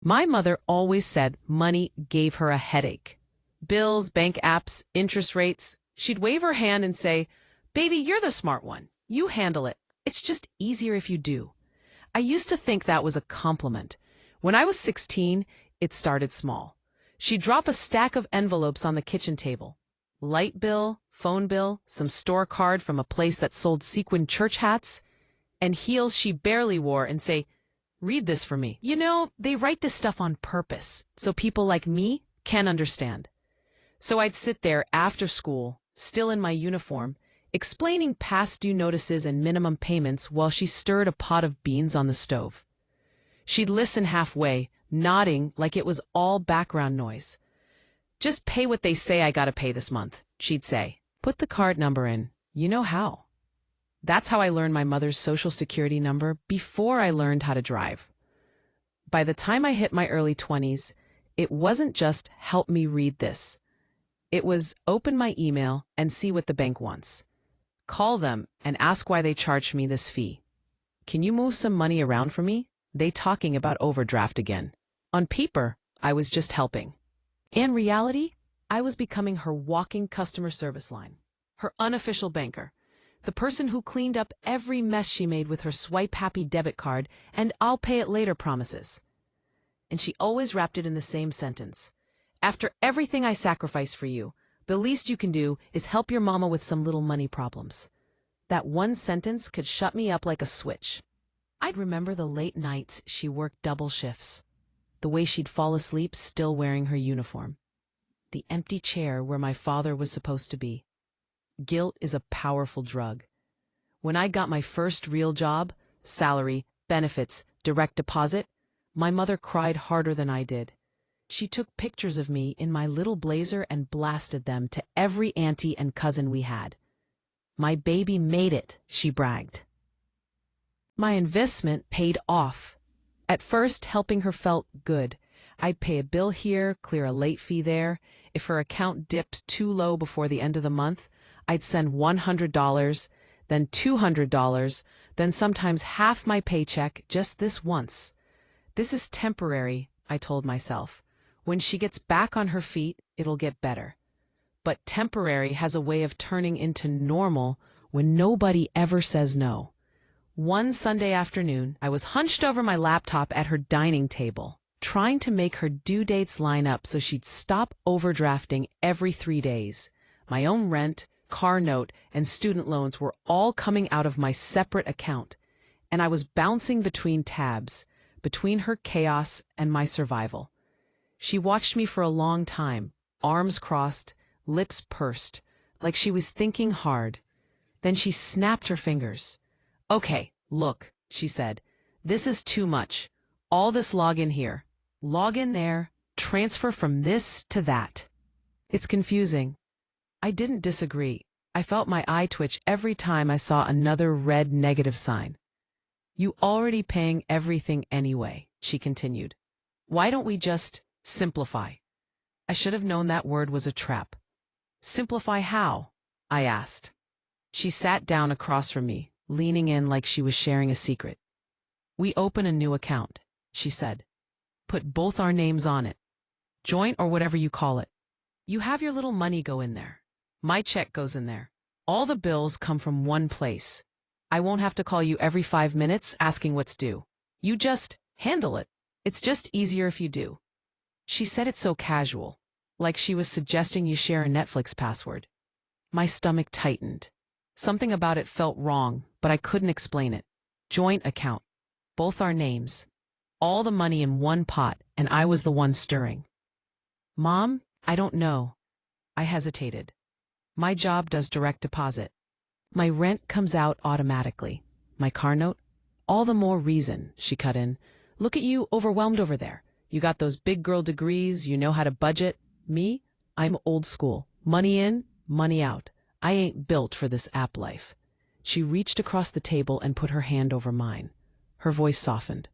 My mother always said money gave her a headache. Bills, bank apps, interest rates. She'd wave her hand and say, "Baby, you're the smart one. You handle it. It's just easier if you do." I used to think that was a compliment. When I was 16, it started small. She'd drop a stack of envelopes on the kitchen table. Light bill, phone bill, some store card from a place that sold sequined church hats, and heels she barely wore and say, "Read this for me." You know, they write this stuff on purpose, so people like me can understand. So I'd sit there after school, still in my uniform, explaining past due notices and minimum payments while she stirred a pot of beans on the stove. She'd listen halfway, nodding like it was all background noise. "Just pay what they say I gotta pay this month," she'd say. "Put the card number in. You know how." That's how I learned my mother's social security number before I learned how to drive. By the time I hit my early 20s, it wasn't just "help me read this." It was open my email and see what the bank wants. Call them and ask why they charged me this fee. "Can you move some money around for me? They talking about overdraft again." On paper, I was just helping. In reality, I was becoming her walking customer service line, her unofficial banker, the person who cleaned up every mess she made with her swipe-happy debit card and "I'll pay it later" promises. And she always wrapped it in the same sentence. "After everything I sacrificed for you, the least you can do is help your mama with some little money problems." That one sentence could shut me up like a switch. I'd remember the late nights she worked double shifts, the way she'd fall asleep still wearing her uniform, the empty chair where my father was supposed to be. Guilt is a powerful drug. When I got my first real job, salary, benefits, direct deposit, my mother cried harder than I did. She took pictures of me in my little blazer and blasted them to every auntie and cousin we had. "My baby made it," she bragged. My investment paid off. At first, helping her felt good. I'd pay a bill here, clear a late fee there. If her account dipped too low before the end of the month, I'd send $100, then $200, then sometimes half my paycheck just this once. "This is temporary," I told myself. "When she gets back on her feet, it'll get better." But temporary has a way of turning into normal when nobody ever says no. One Sunday afternoon, I was hunched over my laptop at her dining table, trying to make her due dates line up so she'd stop overdrafting every 3 days. My own rent, car note, and student loans were all coming out of my separate account, and I was bouncing between tabs, between her chaos and my survival. She watched me for a long time, arms crossed, lips pursed, like she was thinking hard. Then she snapped her fingers. "Okay, look," she said. "This is too much. All this login here, login there, transfer from this to that. It's confusing." I didn't disagree. I felt my eye twitch every time I saw another red negative sign. "You already paying everything anyway," she continued. "Why don't we just simplify?" I should have known that word was a trap. "Simplify how?" I asked. She sat down across from me, leaning in like she was sharing a secret. "We open a new account," she said. "Put both our names on it. Joint or whatever you call it. You have your little money go in there. My check goes in there. All the bills come from one place. I won't have to call you every 5 minutes asking what's due. You just handle it. It's just easier if you do." She said it so casual, like she was suggesting you share a Netflix password. My stomach tightened. Something about it felt wrong, but I couldn't explain it. Joint account. Both our names. All the money in one pot, and I was the one stirring. "Mom, I don't know." I hesitated. "My job does direct deposit. My rent comes out automatically. My car note? All the more reason," she cut in. "Look at you, overwhelmed over there. You got those big girl degrees, you know how to budget. Me? I'm old school. Money in, money out. I ain't built for this app life." She reached across the table and put her hand over mine. Her voice softened.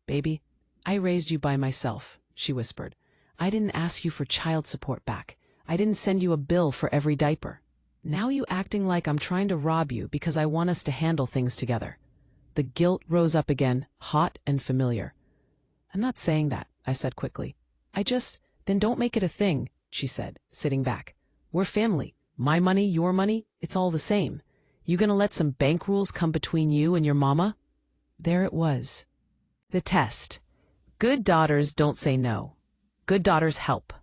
"Baby, I raised you by myself," she whispered. "I didn't ask you for child support back. I didn't send you a bill for every diaper. Now you acting like I'm trying to rob you because I want us to handle things together." The guilt rose up again, hot and familiar. I'm not saying that, I said quickly. Then don't make it a thing, she said, sitting back. We're family. My money, your money, it's all the same. You gonna let some bank rules come between you and your mama? There it was. The test. Good daughters don't say no. Good daughters help.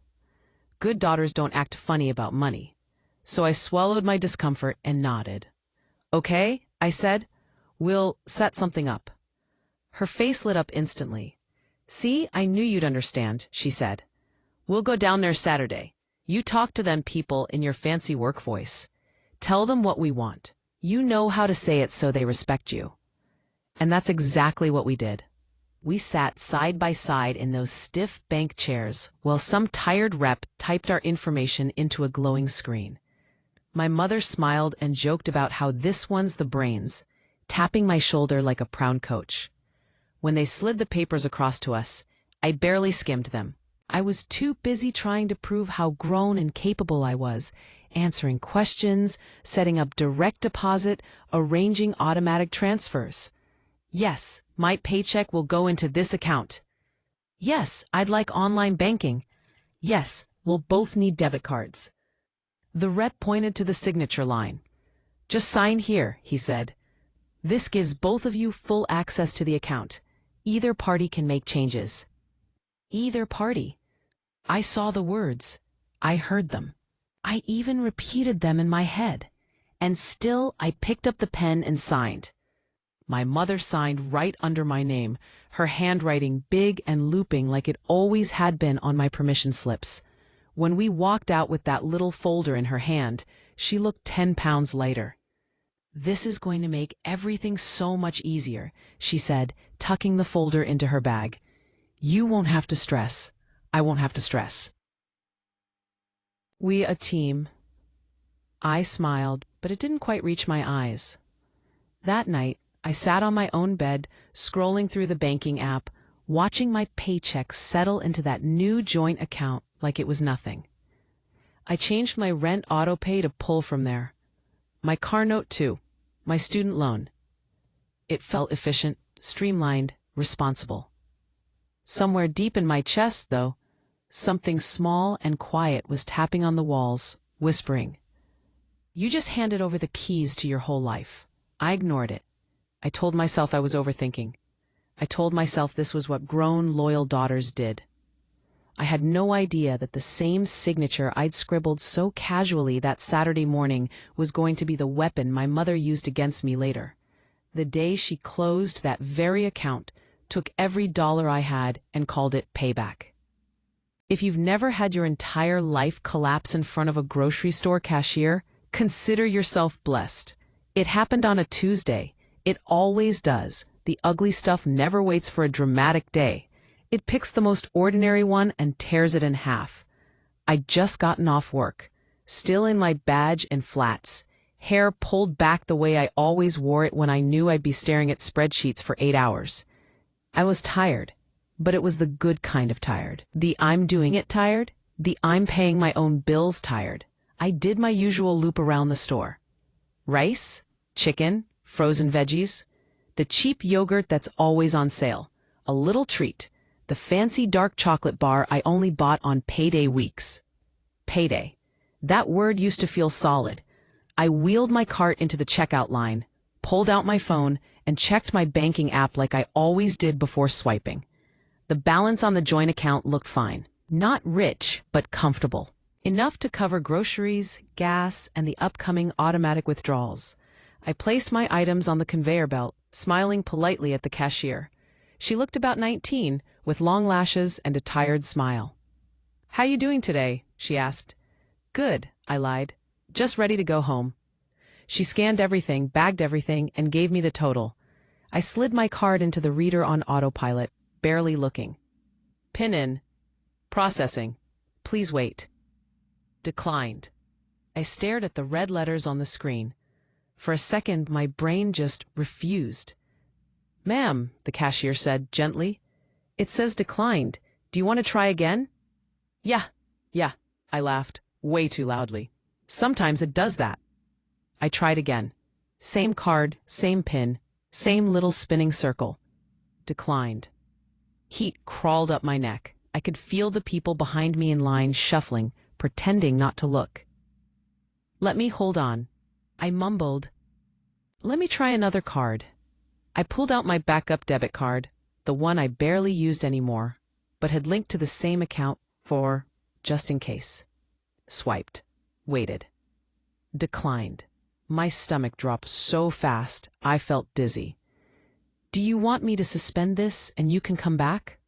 Good daughters don't act funny about money. So I swallowed my discomfort and nodded. Okay, I said. We'll set something up. Her face lit up instantly. See, I knew you'd understand, she said. We'll go down there Saturday. You talk to them people in your fancy work voice. Tell them what we want. You know how to say it so they respect you. And that's exactly what we did. We sat side by side in those stiff bank chairs while some tired rep typed our information into a glowing screen. My mother smiled and joked about how this one's the brains, tapping my shoulder like a proud coach. When they slid the papers across to us, I barely skimmed them. I was too busy trying to prove how grown and capable I was, answering questions, setting up direct deposit, arranging automatic transfers. Yes, my paycheck will go into this account. Yes, I'd like online banking. Yes, we'll both need debit cards. The rep pointed to the signature line. Just sign here, he said. This gives both of you full access to the account. Either party can make changes. Either party. I saw the words. I heard them. I even repeated them in my head. And still, I picked up the pen and signed. My mother signed right under my name, her handwriting big and looping like it always had been on my permission slips. When we walked out with that little folder in her hand, she looked 10 pounds lighter. This is going to make everything so much easier, she said, tucking the folder into her bag. You won't have to stress. I won't have to stress. We a team. I smiled, but it didn't quite reach my eyes. That night, I sat on my own bed, scrolling through the banking app, watching my paycheck settle into that new joint account like it was nothing. I changed my rent auto pay to pull from there. My car note too, my student loan. It felt efficient, streamlined, responsible. Somewhere deep in my chest, though, something small and quiet was tapping on the walls, whispering, "You just handed over the keys to your whole life." I ignored it. I told myself I was overthinking. I told myself this was what grown, loyal daughters did. I had no idea that the same signature I'd scribbled so casually that Saturday morning was going to be the weapon my mother used against me later. The day she closed that very account, took every dollar I had, and called it Payback. If you've never had your entire life collapse in front of a grocery store cashier, consider yourself blessed. It happened on a Tuesday. It always does. The ugly stuff never waits for a dramatic day. It picks the most ordinary one and tears it in half. I'd just gotten off work, still in my badge and flats, hair pulled back the way I always wore it when I knew I'd be staring at spreadsheets for 8 hours. I was tired, but it was the good kind of tired. The I'm doing it tired, the I'm paying my own bills tired. I did my usual loop around the store. Rice, chicken, frozen veggies, the cheap yogurt that's always on sale, a little treat, the fancy dark chocolate bar I only bought on payday weeks. Payday. That word used to feel solid. I wheeled my cart into the checkout line, pulled out my phone, and checked my banking app like I always did before swiping. The balance on the joint account looked fine. Not rich, but comfortable. Enough to cover groceries, gas, and the upcoming automatic withdrawals. I placed my items on the conveyor belt, smiling politely at the cashier. She looked about 19, with long lashes and a tired smile. "How you doing today?" she asked. "Good," I lied. "Just ready to go home." She scanned everything, bagged everything, and gave me the total. I slid my card into the reader on autopilot, barely looking. "Pin in. Processing. Please wait." Declined. I stared at the red letters on the screen. For a second, my brain just refused. "Ma'am," the cashier said gently, "it says declined. Do you want to try again?" Yeah, I laughed, way too loudly. "Sometimes it does that." I tried again. Same card, same pin, same little spinning circle. Declined. Heat crawled up my neck. I could feel the people behind me in line shuffling, pretending not to look. "Let me hold on." I mumbled. "Let me try another card." I pulled out my backup debit card, the one I barely used anymore, but had linked to the same account for just in case. Swiped. Waited. Declined. My stomach dropped so fast, I felt dizzy. "Do you want me to suspend this and you can come back?"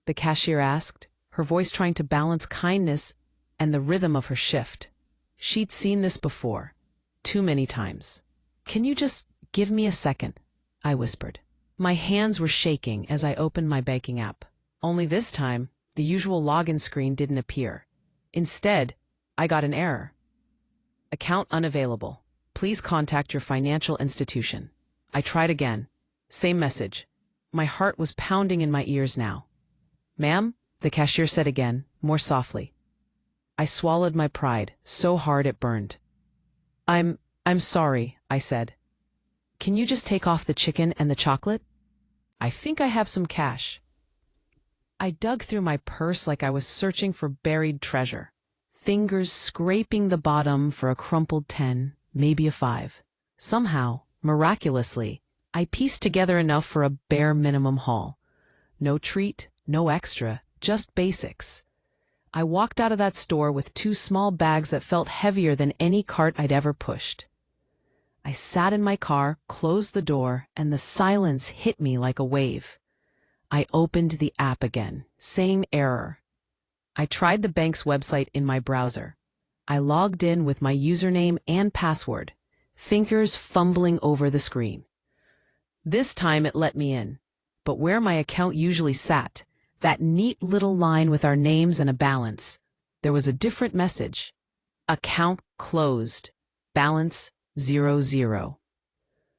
the cashier asked, her voice trying to balance kindness and the rhythm of her shift. She'd seen this before, too many times. "Can you just give me a second?" I whispered. My hands were shaking as I opened my banking app. Only this time, the usual login screen didn't appear. Instead, I got an error. "Account unavailable. Please contact your financial institution." I tried again. Same message. My heart was pounding in my ears now. "Ma'am?" the cashier said again, more softly. I swallowed my pride, so hard it burned. I'm sorry," I said. "Can you just take off the chicken and the chocolate? I think I have some cash." I dug through my purse like I was searching for buried treasure, fingers scraping the bottom for a crumpled 10, maybe a 5. Somehow, miraculously, I pieced together enough for a bare minimum haul. No treat, no extra, just basics. I walked out of that store with 2 small bags that felt heavier than any cart I'd ever pushed. I sat in my car, closed the door, and the silence hit me like a wave. I opened the app again. Same error. I tried the bank's website in my browser. I logged in with my username and password, fingers fumbling over the screen. This time it let me in, but where my account usually sat, that neat little line with our names and a balance, there was a different message. "Account closed. Balance 00."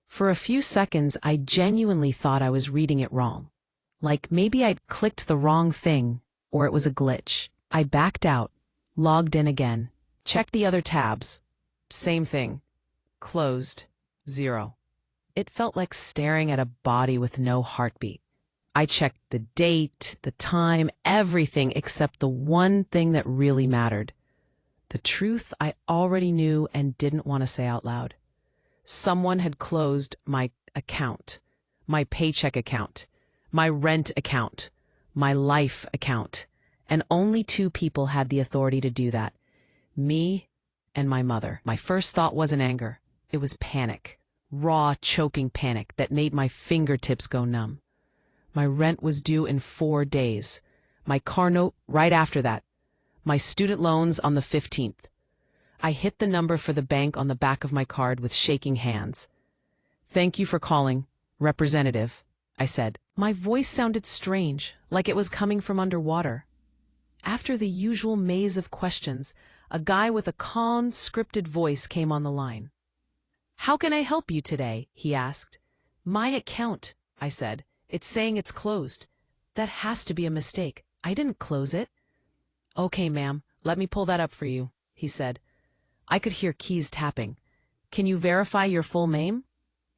For a few seconds, I genuinely thought I was reading it wrong. Like maybe I'd clicked the wrong thing, or it was a glitch. I backed out, logged in again, checked the other tabs. Same thing. Closed. 0. It felt like staring at a body with no heartbeat. I checked the date, the time, everything except the one thing that really mattered. The truth I already knew and didn't want to say out loud. Someone had closed my account, my paycheck account, my rent account, my life account, and only 2 people had the authority to do that. Me and my mother. My first thought wasn't anger. It was panic. Raw, choking panic that made my fingertips go numb. My rent was due in 4 days. My car note right after that. My student loans on the 15th. I hit the number for the bank on the back of my card with shaking hands. "Thank you for calling, Representative," I said. My voice sounded strange, like it was coming from underwater. After the usual maze of questions, a guy with a calm, scripted voice came on the line. "How can I help you today?" he asked. "My account," I said. "It's saying it's closed." "That has to be a mistake. I didn't close it." "Okay, ma'am, let me pull that up for you," he said. I could hear keys tapping. "Can you verify your full name?"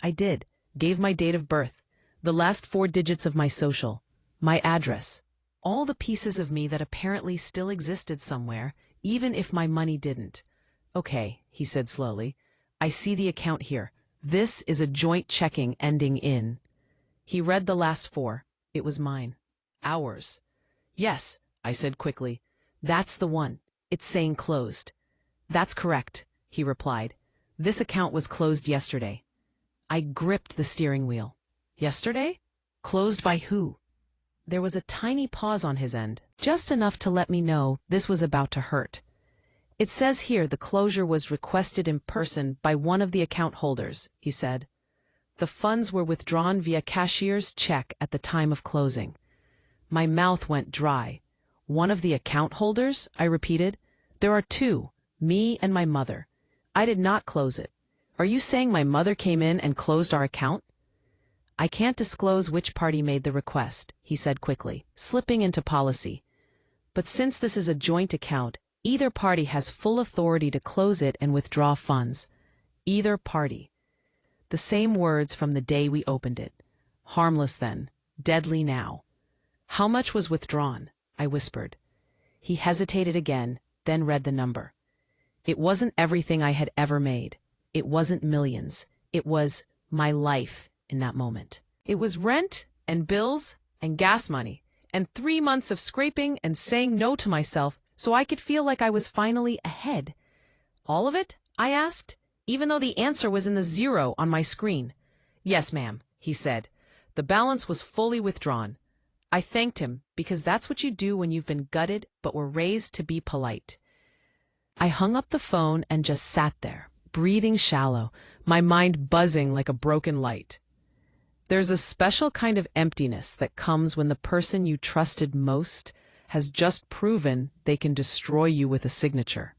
I did. Gave my date of birth, the last 4 digits of my social, my address, all the pieces of me that apparently still existed somewhere, even if my money didn't. "Okay," he said slowly. "I see the account here. This is a joint checking ending in." He read the last 4. It was mine. Ours. "Yes," I said quickly. "That's the one. It's saying closed." "That's correct," he replied. "This account was closed yesterday." I gripped the steering wheel. "Yesterday? Closed by who?" There was a tiny pause on his end, just enough to let me know this was about to hurt. "It says here the closure was requested in person by one of the account holders," he said. "The funds were withdrawn via cashier's check at the time of closing." My mouth went dry. "One of the account holders?" I repeated. "There are 2, me and my mother. I did not close it. Are you saying my mother came in and closed our account?" "I can't disclose which party made the request," he said quickly, slipping into policy. "But since this is a joint account, either party has full authority to close it and withdraw funds. Either party." The same words from the day we opened it. Harmless then, deadly now. How much was withdrawn? I whispered. He hesitated again, then read the number. It wasn't everything I had ever made. It wasn't millions. It was my life in that moment. It was rent and bills and gas money and 3 months of scraping and saying no to myself so I could feel like I was finally ahead. All of it? I asked, even though the answer was in the zero on my screen. Yes, ma'am, he said. The balance was fully withdrawn. I thanked him because that's what you do when you've been gutted but were raised to be polite. I hung up the phone and just sat there, breathing shallow, my mind buzzing like a broken light. There's a special kind of emptiness that comes when the person you trusted most has just proven they can destroy you with a signature.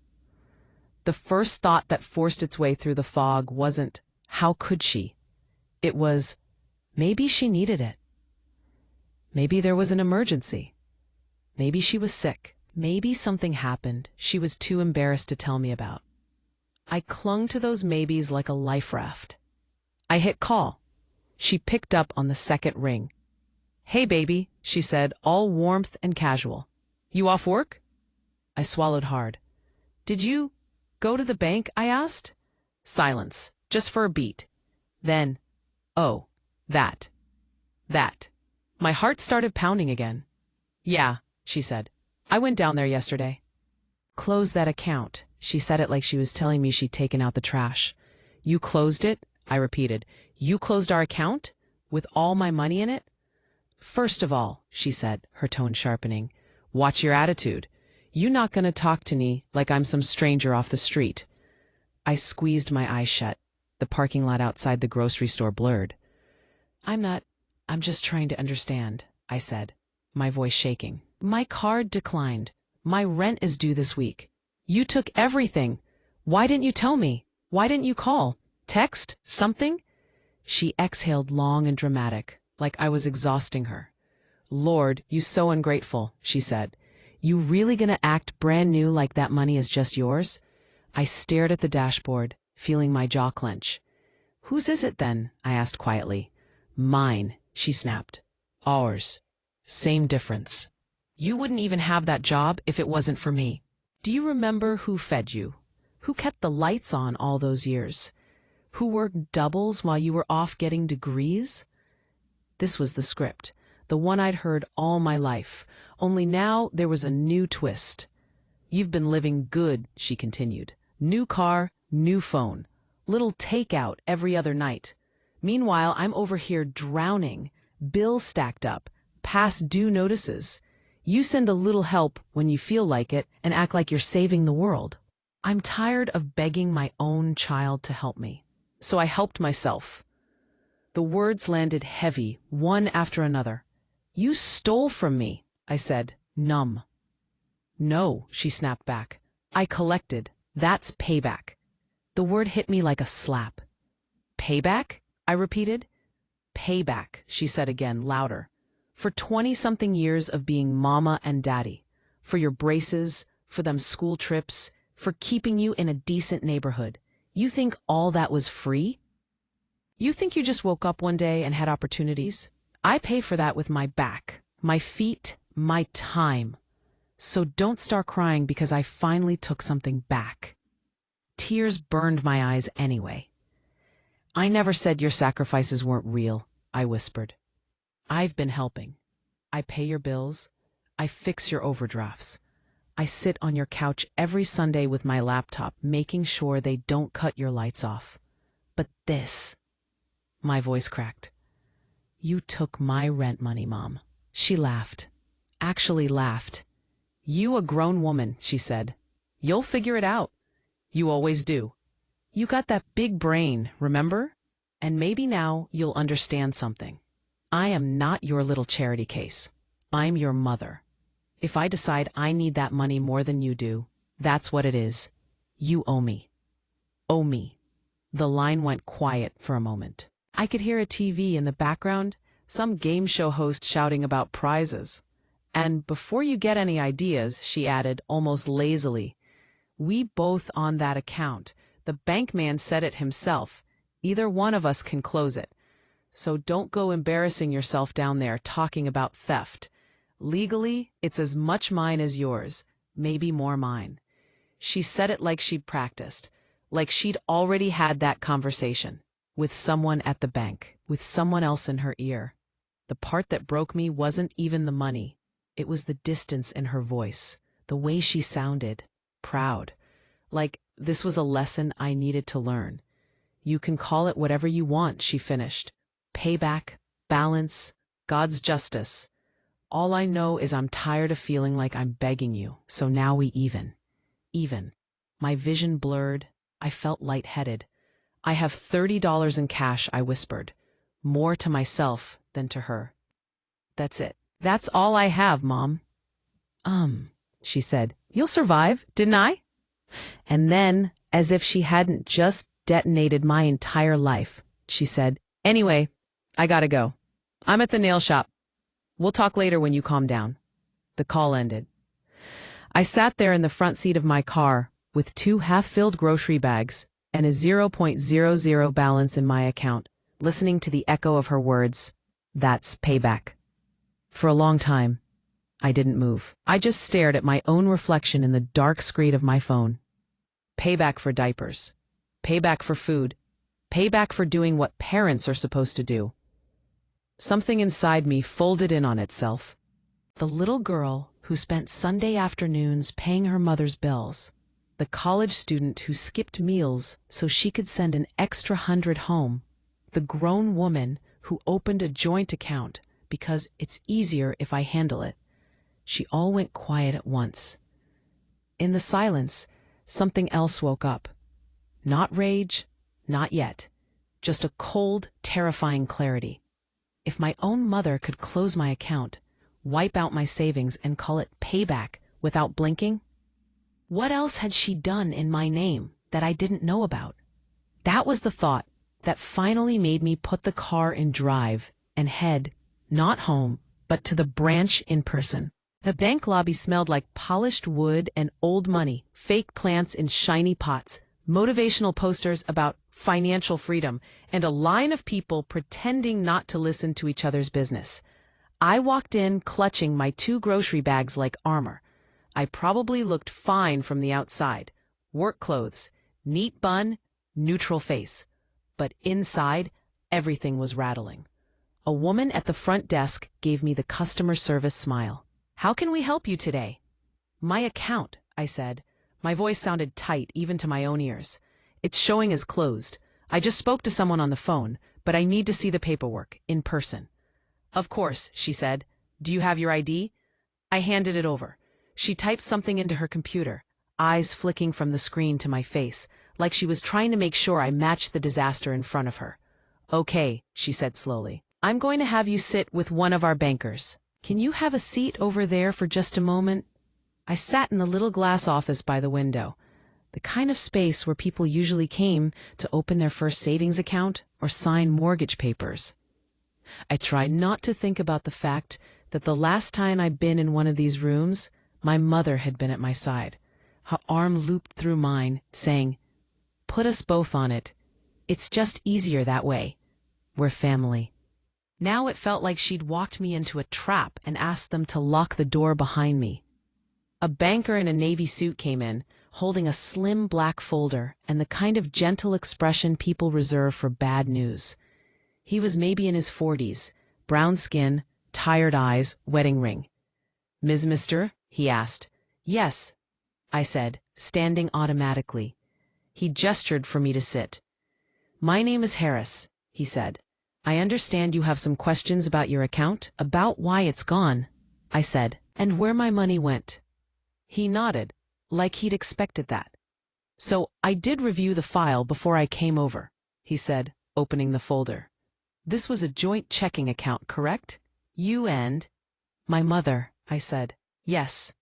The first thought that forced its way through the fog wasn't, how could she? It was, maybe she needed it. Maybe there was an emergency. Maybe she was sick. Maybe something happened she was too embarrassed to tell me about. I clung to those maybes like a life raft. I hit call. She picked up on the second ring. Hey, baby, she said, all warmth and casual. You off work? I swallowed hard. Did you go to the bank? I asked. Silence, just for a beat. Then, oh, that. My heart started pounding again. Yeah, she said. I went down there yesterday. Close that account. She said it like she was telling me she'd taken out the trash. You closed it? I repeated. You closed our account? With all my money in it? First of all, she said, her tone sharpening, watch your attitude. You not gonna talk to me like I'm some stranger off the street. I squeezed my eyes shut. The parking lot outside the grocery store blurred. I'm just trying to understand, I said, my voice shaking. My card declined. My rent is due this week. You took everything. Why didn't you tell me? Why didn't you call? Text? Something? She exhaled long and dramatic, like I was exhausting her. Lord, you so ungrateful, she said. You really gonna act brand new like that money is just yours? I stared at the dashboard, feeling my jaw clench. Whose is it then? I asked quietly. Mine, she snapped. Ours. Same difference. You wouldn't even have that job if it wasn't for me. Do you remember who fed you? Who kept the lights on all those years? Who worked doubles while you were off getting degrees? This was the script, the one I'd heard all my life, only now there was a new twist. You've been living good, she continued. New car, new phone. Little takeout every other night. Meanwhile, I'm over here drowning, bills stacked up, past due notices. You send a little help when you feel like it and act like you're saving the world. I'm tired of begging my own child to help me. So I helped myself. The words landed heavy, one after another. You stole from me, I said, numb. No, she snapped back. I collected. That's payback. The word hit me like a slap. Payback? I repeated. Payback, she said again, louder. For 20-something years of being mama and daddy. For your braces, for them school trips, for keeping you in a decent neighborhood. You think all that was free? You think you just woke up one day and had opportunities? I pay for that with my back, my feet, my time. So don't start crying because I finally took something back. Tears burned my eyes anyway. I never said your sacrifices weren't real, I whispered. I've been helping. I pay your bills. I fix your overdrafts. I sit on your couch every Sunday with my laptop, making sure they don't cut your lights off. But this, my voice cracked. You took my rent money, Mom. She laughed. Actually laughed. You a grown woman, she said. You'll figure it out. You always do. You got that big brain, remember? And maybe now you'll understand something. I am not your little charity case. I'm your mother. If I decide I need that money more than you do, that's what it is. You owe me. Owe me. The line went quiet for a moment. I could hear a TV in the background, some game show host shouting about prizes. And before you get any ideas, she added, almost lazily, we both on that account. The bank man said it himself. Either one of us can close it. So don't go embarrassing yourself down there talking about theft. Legally, it's as much mine as yours, maybe more mine. She said it like she'd practiced, like she'd already had that conversation with someone at the bank, with someone else in her ear. The part that broke me wasn't even the money. It was the distance in her voice, the way she sounded, proud. Like this was a lesson I needed to learn. You can call it whatever you want, she finished. Payback, balance, God's justice. All I know is I'm tired of feeling like I'm begging you, so now we even. Even. My vision blurred. I felt lightheaded. I have $30 in cash, I whispered. More to myself than to her. That's it. That's all I have, Mom. She said. You'll survive, didn't I? And then, as if she hadn't just detonated my entire life, she said, Anyway, I gotta go. I'm at the nail shop. We'll talk later when you calm down. The call ended. I sat there in the front seat of my car with 2 half-filled grocery bags and a 0.00 balance in my account, listening to the echo of her words. That's payback. For a long time, I didn't move. I just stared at my own reflection in the dark screen of my phone. Payback for diapers. Payback for food. Payback for doing what parents are supposed to do. Something inside me folded in on itself. The little girl who spent Sunday afternoons paying her mother's bills. The college student who skipped meals so she could send an extra 100 home. The grown woman who opened a joint account because it's easier if I handle it. She all went quiet at once. In the silence, something else woke up. Not rage, not yet. Just a cold, terrifying clarity. If my own mother could close my account, wipe out my savings, and call it payback without blinking, what else had she done in my name that I didn't know about? That was the thought that finally made me put the car in drive and head, not home, but to the branch in person. The bank lobby smelled like polished wood and old money, fake plants in shiny pots, motivational posters about financial freedom, and a line of people pretending not to listen to each other's business. I walked in clutching my 2 grocery bags like armor. I probably looked fine from the outside. Work clothes, neat bun, neutral face. But inside, everything was rattling. A woman at the front desk gave me the customer service smile. How can we help you today? My account, I said. My voice sounded tight even to my own ears. It's showing as closed. I just spoke to someone on the phone, but I need to see the paperwork in person. Of course, she said. Do you have your ID? I handed it over. She typed something into her computer, eyes flicking from the screen to my face, like she was trying to make sure I matched the disaster in front of her. Okay, she said slowly. I'm going to have you sit with one of our bankers. Can you have a seat over there for just a moment? I sat in the little glass office by the window, the kind of space where people usually came to open their first savings account or sign mortgage papers. I tried not to think about the fact that the last time I'd been in one of these rooms, my mother had been at my side, her arm looped through mine, saying, Put us both on it. It's just easier that way. We're family. Now it felt like she'd walked me into a trap and asked them to lock the door behind me. A banker in a navy suit came in, holding a slim black folder and the kind of gentle expression people reserve for bad news. He was maybe in his 40s, brown skin, tired eyes, wedding ring. Ms. Mister? He asked. Yes, I said, standing automatically. He gestured for me to sit. My name is Harris, he said. I understand you have some questions about your account, about why it's gone, I said, and where my money went. He nodded, like he'd expected that. So I did review the file before I came over, he said, opening the folder. This was a joint checking account, correct? You and my mother, I said. Yes.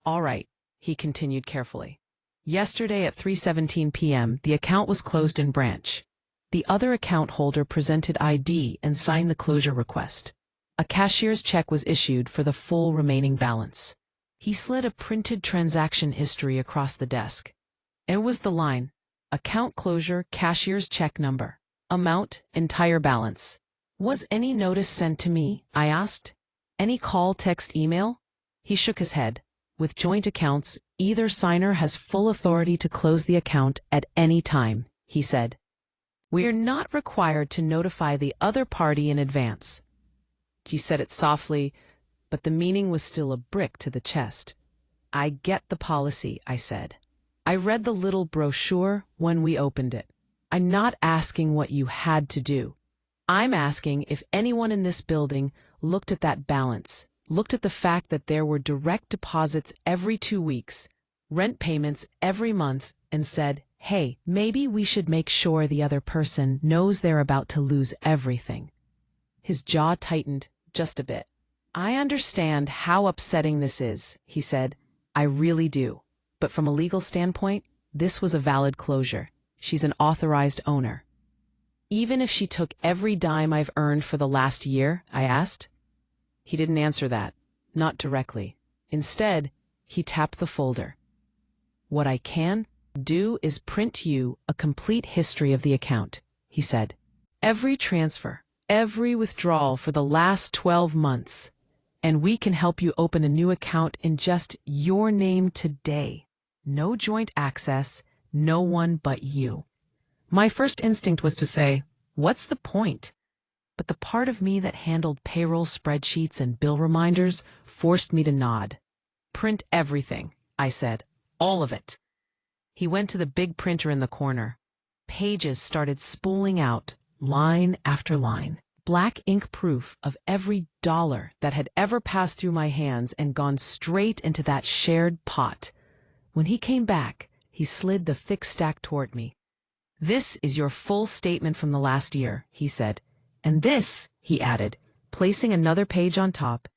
All right, he continued carefully. Yesterday at 3:17 p.m., the account was closed in branch. The other account holder presented ID and signed the closure request. A cashier's check was issued for the full remaining balance. He slid a printed transaction history across the desk. It was the line, account closure, cashier's check number, amount, entire balance. Was any notice sent to me? I asked. Any call, text, email? He shook his head. With joint accounts, either signer has full authority to close the account at any time, he said. We are not required to notify the other party in advance. She said it softly, but the meaning was still a brick to the chest. I get the policy, I said. I read the little brochure when we opened it. I'm not asking what you had to do. I'm asking if anyone in this building looked at that balance, looked at the fact that there were direct deposits every 2 weeks, rent payments every month, and said, hey, maybe we should make sure the other person knows they're about to lose everything. His jaw tightened just a bit. I understand how upsetting this is, he said. I really do. But from a legal standpoint, this was a valid closure. She's an authorized owner. Even if she took every dime I've earned for the last year, I asked. He didn't answer that, not directly. Instead, he tapped the folder. What I can do is print you a complete history of the account, he said. Every transfer, every withdrawal for the last 12 months. And we can help you open a new account in just your name today. No joint access, no one but you. My first instinct was to say, what's the point? But the part of me that handled payroll spreadsheets and bill reminders forced me to nod. Print everything, I said. All of it. He went to the big printer in the corner. Pages started spooling out, line after line. Black ink proof of every dollar that had ever passed through my hands and gone straight into that shared pot. When he came back, he slid the thick stack toward me. This is your full statement from the last year, he said. And this, he added, placing another page on top,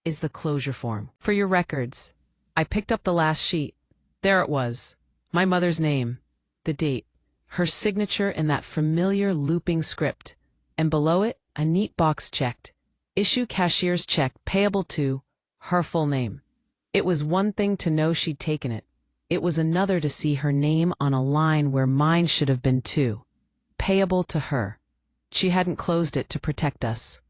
is the closure form. For your records. I picked up the last sheet. There it was. My mother's name, the date, her signature in that familiar looping script, and below it, a neat box checked. Issue cashier's check payable to her full name. It was one thing to know she'd taken it. It was another to see her name on a line where mine should have been too. Payable to her. She hadn't closed it to protect us.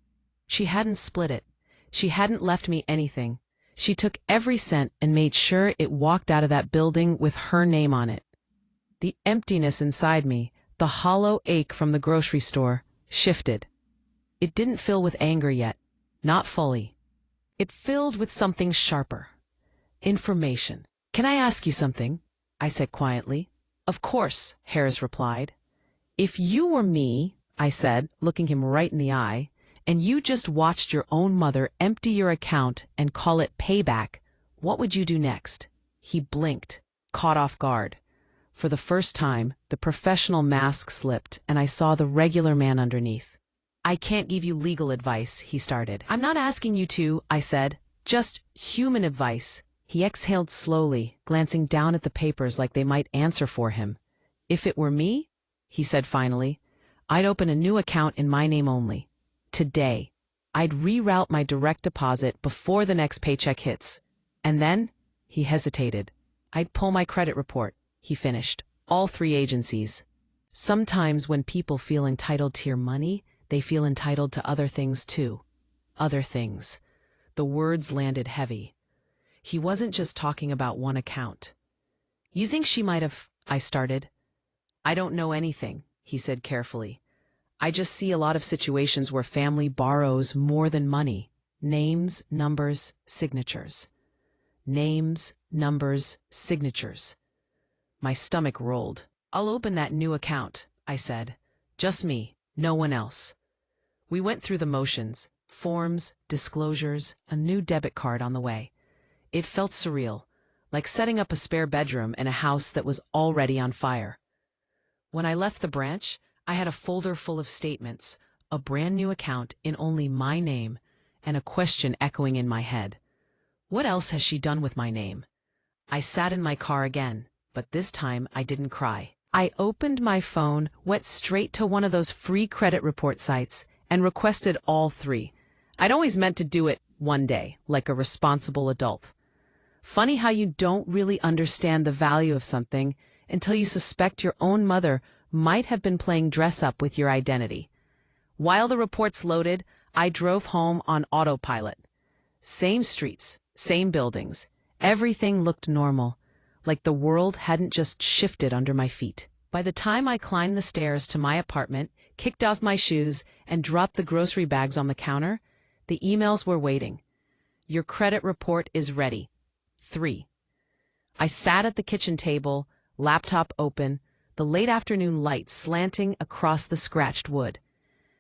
She hadn't split it. She hadn't left me anything. She took every cent and made sure it walked out of that building with her name on it. The emptiness inside me, the hollow ache from the grocery store, shifted. It didn't fill with anger yet, not fully. It filled with something sharper. Information. Can I ask you something? I said quietly. Of course, Harris replied. If you were me, I said, looking him right in the eye, and you just watched your own mother empty your account and call it Payback, what would you do next? He blinked, caught off guard. For the first time, the professional mask slipped, and I saw the regular man underneath. I can't give you legal advice, he started. I'm not asking you to, I said. Just human advice. He exhaled slowly, glancing down at the papers like they might answer for him. If it were me, he said finally, I'd open a new account in my name only. Today. I'd reroute my direct deposit before the next paycheck hits. And then, he hesitated. I'd pull my credit report, he finished. All 3 agencies. Sometimes when people feel entitled to your money, they feel entitled to other things too. Other things. The words landed heavy. He wasn't just talking about one account. You think she might have, I started. I don't know anything, he said carefully. I just see a lot of situations where family borrows more than money. Names, numbers, signatures. Names, numbers, signatures. My stomach rolled. I'll open that new account, I said. Just me, no one else. We went through the motions, forms, disclosures, a new debit card on the way. It felt surreal, like setting up a spare bedroom in a house that was already on fire. When I left the branch, I had a folder full of statements, a brand new account in only my name, and a question echoing in my head. What else has she done with my name? I sat in my car again, but this time I didn't cry. I opened my phone, went straight to one of those free credit report sites, and requested all 3. I'd always meant to do it one day, like a responsible adult. Funny how you don't really understand the value of something until you suspect your own mother might have been playing dress-up with your identity. While the reports loaded, I drove home on autopilot. Same streets, same buildings. Everything looked normal, like the world hadn't just shifted under my feet. By the time I climbed the stairs to my apartment, kicked off my shoes, and dropped the grocery bags on the counter, the emails were waiting. Your credit report is ready. 3. I sat at the kitchen table, laptop open, the late afternoon light slanting across the scratched wood.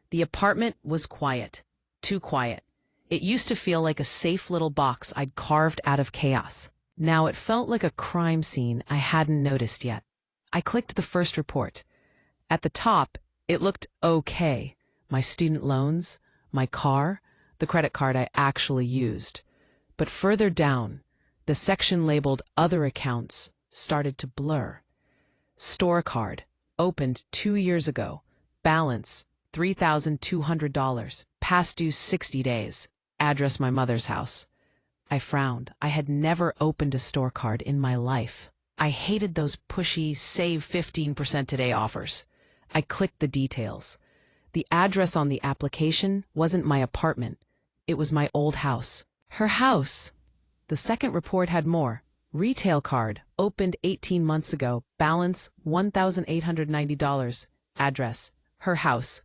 The apartment was quiet. Too quiet. It used to feel like a safe little box I'd carved out of chaos. Now it felt like a crime scene I hadn't noticed yet. I clicked the first report. At the top, it looked okay. My student loans, my car, the credit card I actually used. But further down, the section labeled Other Accounts started to blur. Store card, opened 2 years ago. Balance, $3,200. Past due 60 days. Address my mother's house. I frowned. I had never opened a store card in my life. I hated those pushy, save 15% today offers. I clicked the details. The address on the application wasn't my apartment. It was my old house. Her house. The second report had more. Retail card, opened 18 months ago. Balance, $1,890. Address, her house.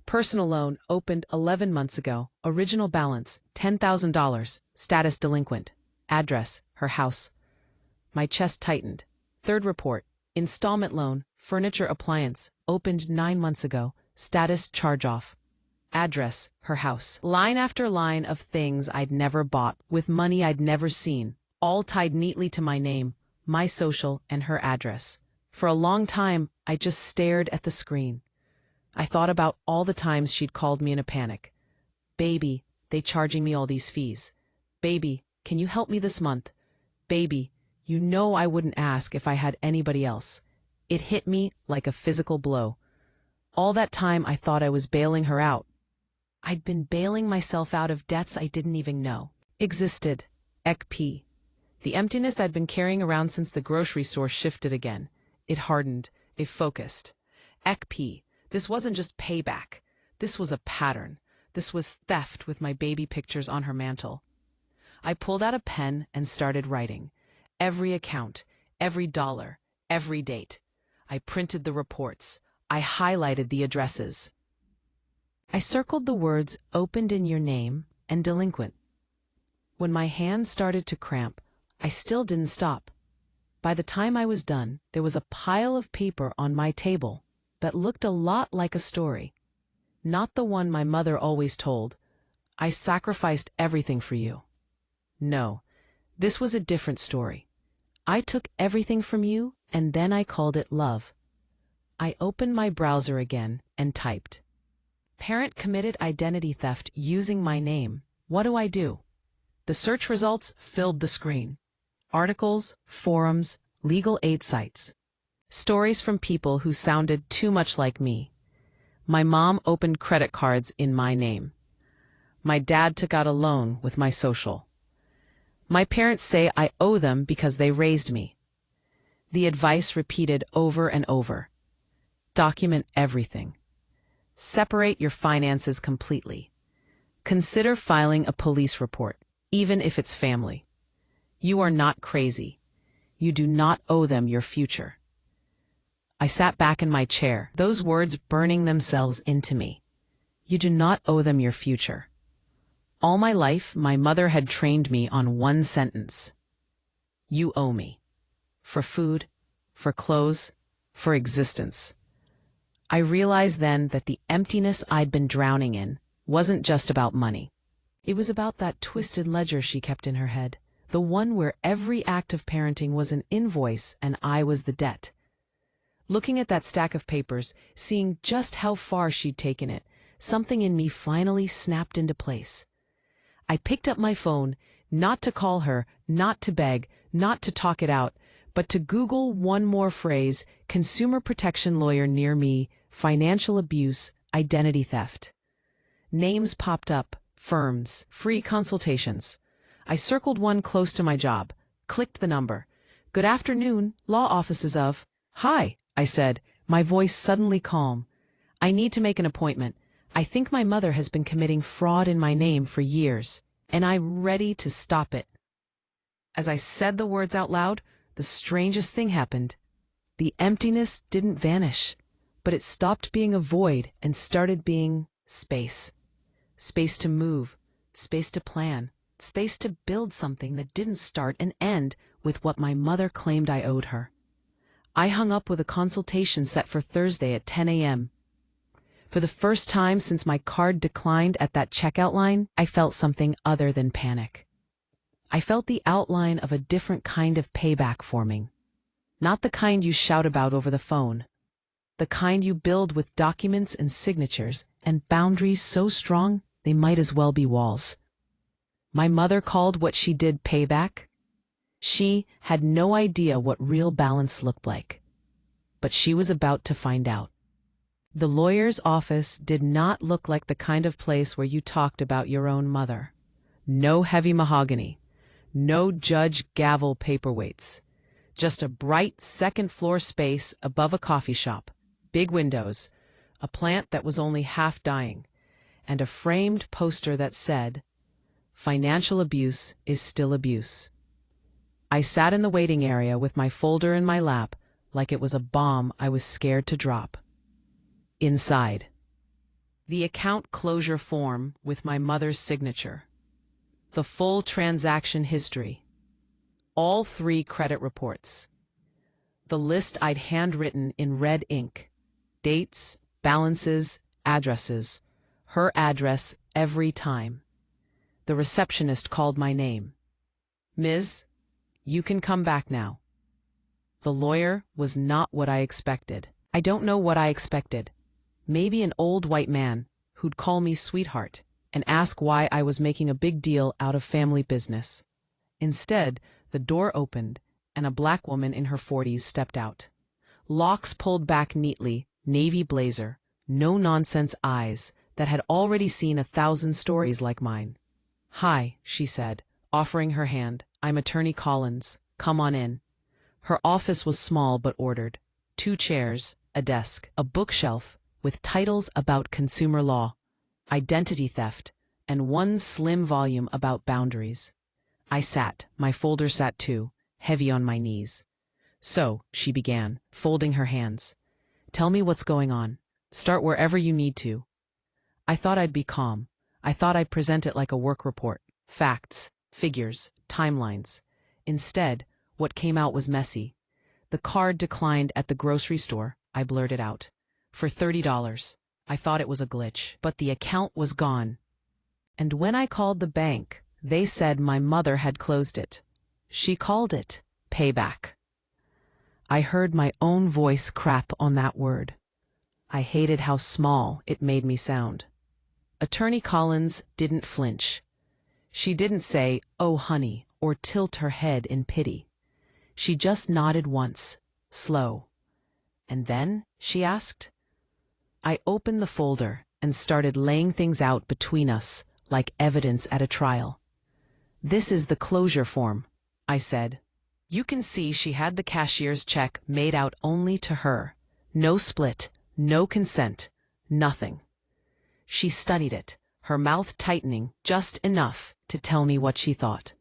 Personal loan, opened 11 months ago. Original balance, $10,000. Status delinquent. Address, her house. My chest tightened. Third report, installment loan, furniture appliance, opened 9 months ago. Status charge-off. Address, her house. Line after line of things I'd never bought, with money I'd never seen, all tied neatly to my name, my social, and her address. For a long time, I just stared at the screen. I thought about all the times she'd called me in a panic. Baby, they charging me all these fees. Baby, can you help me this month? Baby, you know I wouldn't ask if I had anybody else. It hit me like a physical blow. All that time I thought I was bailing her out. I'd been bailing myself out of debts I didn't even know existed. ECP. The emptiness I'd been carrying around since the grocery store shifted again. It hardened. It focused. ECP. This wasn't just payback. This was a pattern. This was theft with my baby pictures on her mantle. I pulled out a pen and started writing. Every account, every dollar, every date. I printed the reports. I highlighted the addresses. I circled the words opened in your name and delinquent. When my hands started to cramp, I still didn't stop. By the time I was done, there was a pile of paper on my table that looked a lot like a story. Not the one my mother always told. I sacrificed everything for you. No, this was a different story. I took everything from you and then I called it love. I opened my browser again and typed. Parent committed identity theft using my name. What do? The search results filled the screen. Articles, forums, legal aid sites. Stories from people who sounded too much like me. My mom opened credit cards in my name. My dad took out a loan with my social. My parents say I owe them because they raised me. The advice repeated over and over. Document everything. Separate your finances completely. Consider filing a police report, even if it's family. You are not crazy. You do not owe them your future. I sat back in my chair, those words burning themselves into me. You do not owe them your future. All my life, my mother had trained me on one sentence. You owe me. For food, for clothes, for existence. I realized then that the emptiness I'd been drowning in wasn't just about money. It was about that twisted ledger she kept in her head, the one where every act of parenting was an invoice and I was the debt. Looking at that stack of papers, seeing just how far she'd taken it, something in me finally snapped into place. I picked up my phone, not to call her, not to beg, not to talk it out, but to Google one more phrase, consumer protection lawyer near me, financial abuse, identity theft. Names popped up, firms, free consultations. I circled one close to my job, clicked the number. Good afternoon, law offices of. Hi, I said, my voice suddenly calm. I need to make an appointment. I think my mother has been committing fraud in my name for years. and I'm ready to stop it. As I said the words out loud, the strangest thing happened. The emptiness didn't vanish, but it stopped being a void and started being space. Space to move, space to plan, space to build something that didn't start and end with what my mother claimed I owed her. I hung up with a consultation set for Thursday at 10 a.m. For the first time since my card declined at that checkout line, I felt something other than panic. I felt the outline of a different kind of payback forming. Not the kind you shout about over the phone. The kind you build with documents and signatures and boundaries so strong they might as well be walls. My mother called what she did payback. She had no idea what real balance looked like. But she was about to find out. The lawyer's office did not look like the kind of place where you talked about your own mother. No heavy mahogany. No judge gavel paperweights. Just a bright second-floor space above a coffee shop, big windows, a plant that was only half dying, and a framed poster that said, "Financial abuse is still abuse." I sat in the waiting area with my folder in my lap like it was a bomb I was scared to drop. Inside, the account closure form with my mother's signature, the full transaction history, all 3 credit reports, the list I'd handwritten in red ink, dates, balances, addresses, her address every time. The receptionist called my name. "Ms., you can come back now." The lawyer was not what I expected. I don't know what I expected. Maybe an old white man who'd call me sweetheart and ask why I was making a big deal out of family business. Instead, the door opened, and a black woman in her 40s stepped out. Locks pulled back neatly, navy blazer, no-nonsense eyes that had already seen 1,000 stories like mine. "Hi," she said, offering her hand. "I'm Attorney Collins. Come on in." Her office was small but ordered. 2 chairs, a desk, a bookshelf with titles about consumer law, identity theft, and 1 slim volume about boundaries. I sat, my folder sat too, heavy on my knees. "So," she began, folding her hands, "tell me what's going on. Start wherever you need to." I thought I'd be calm. I thought I'd present it like a work report. Facts, figures, timelines. Instead, what came out was messy. "The card declined at the grocery store," I blurted out. "For $30. I thought it was a glitch, but the account was gone. And when I called the bank, they said my mother had closed it. She called it payback." I heard my own voice crack on that word. I hated how small it made me sound. Attorney Collins didn't flinch. She didn't say, "Oh, honey," or tilt her head in pity. She just nodded once, slow. "And then?" she asked. I opened the folder and started laying things out between us like evidence at a trial. "This is the closure form," I said. "You can see she had the cashier's check made out only to her. No split, no consent, nothing." She studied it, her mouth tightening just enough to tell me what she thought.